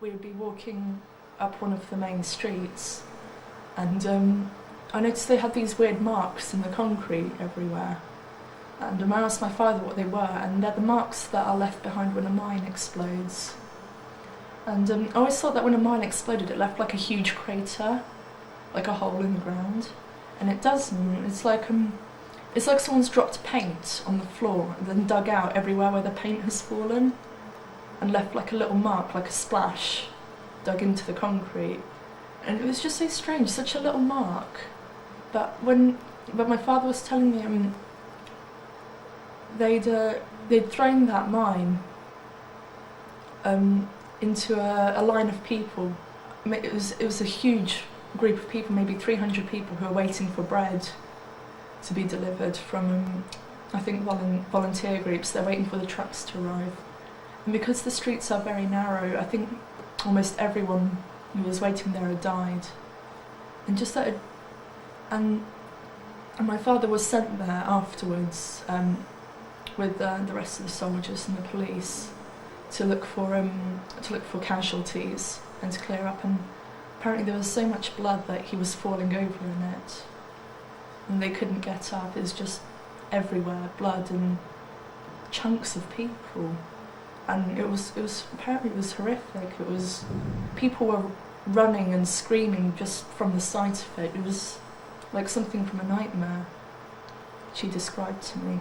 we would be walking up one of the main streets, and I noticed they had these weird marks in the concrete everywhere. And I asked my father what they were, and they're the marks that are left behind when a mine explodes. And I always thought that when a mine exploded, it left like a huge crater, like a hole in the ground. And it doesn't. It's like someone's dropped paint on the floor and then dug out everywhere where the paint has fallen, and left like a little mark, like a splash, dug into the concrete. And it was just so strange, such a little mark. But my father was telling me they'd thrown that mine into a line of people. It was a huge group of people, maybe 300 people, who were waiting for bread to be delivered from, I think, volunteer groups. They're waiting for the trucks to arrive. And because the streets are very narrow, I think almost everyone who was waiting there had died. And just that, and my father was sent there afterwards with the rest of the soldiers and the police to look for casualties and to clear up. And apparently there was so much blood that he was falling over in it, and they couldn't get up. It was just everywhere, blood and chunks of people. And it was apparently it was horrific. It was, people were running and screaming just from the sight of it. It was like something from a nightmare, she described to me.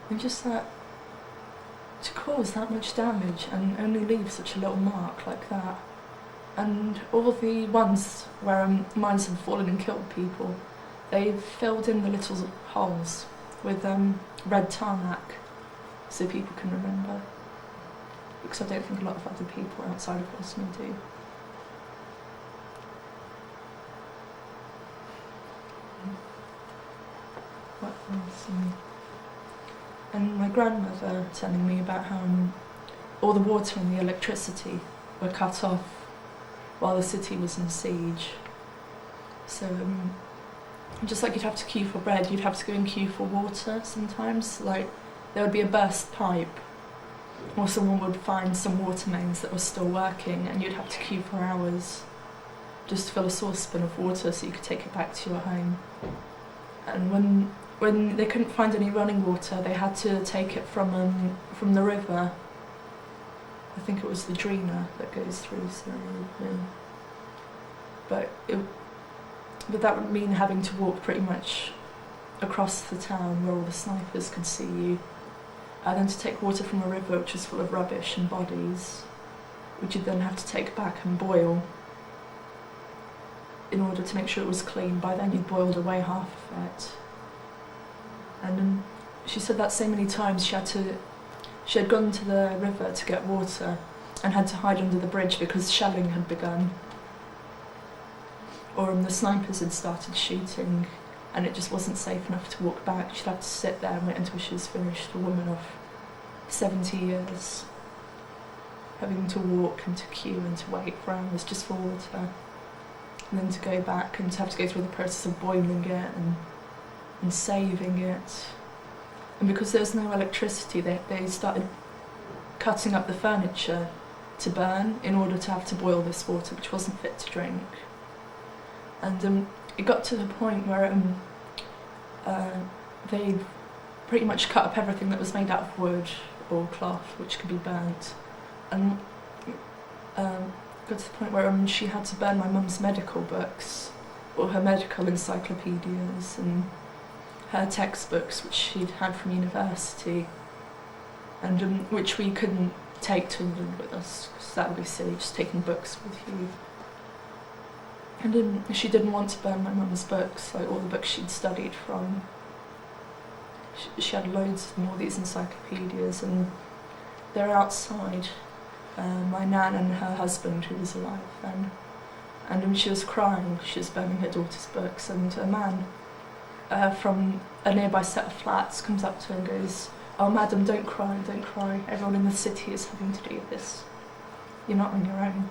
And just that, to cause that much damage and only leave such a little mark like that. And all the ones where mines have fallen and killed people, they've filled in the little holes with red tarmac so people can remember. Because I don't think a lot of other people outside of Bosnia do. What else? And my grandmother telling me about how all the water and the electricity were cut off while the city was in siege. So just like you'd have to queue for bread, you'd have to go and queue for water sometimes. Like there would be a burst pipe, or someone would find some water mains that were still working, and you'd have to queue for hours just to fill a saucepan of water so you could take it back to your home. And when they couldn't find any running water, they had to take it from the river. I think it was the Drina that goes through Syria. But that would mean having to walk pretty much across the town where all the snipers could see you. And then to take water from a river which was full of rubbish and bodies, which you'd then have to take back and boil in order to make sure it was clean. By then you'd boiled away half of it. And she said that so many times she had gone to the river to get water and had to hide under the bridge because shelling had begun. Or the snipers had started shooting and it just wasn't safe enough to walk back. She'd have to sit there and wait until she was finished, a woman of 70 years, having to walk and to queue and to wait for hours just for water. And then to go back and to have to go through the process of boiling it and saving it. And because there was no electricity, they started cutting up the furniture to burn in order to have to boil this water, which wasn't fit to drink. And it got to the point where they pretty much cut up everything that was made out of wood or cloth, which could be burnt. And got to the point where she had to burn my mum's medical books, or her medical encyclopedias, and her textbooks, which she'd had from university, and which we couldn't take to England with us, because that would be silly, just taking books with you. And she didn't want to burn my mum's books, like all the books she'd studied from. She had loads of them, all these encyclopedias, and they're outside. My nan and her husband, who was alive then, and she was crying. She was burning her daughter's books, and a man from a nearby set of flats comes up to her and goes, "Oh, madam, don't cry, don't cry. Everyone in the city is having to do this. You're not on your own."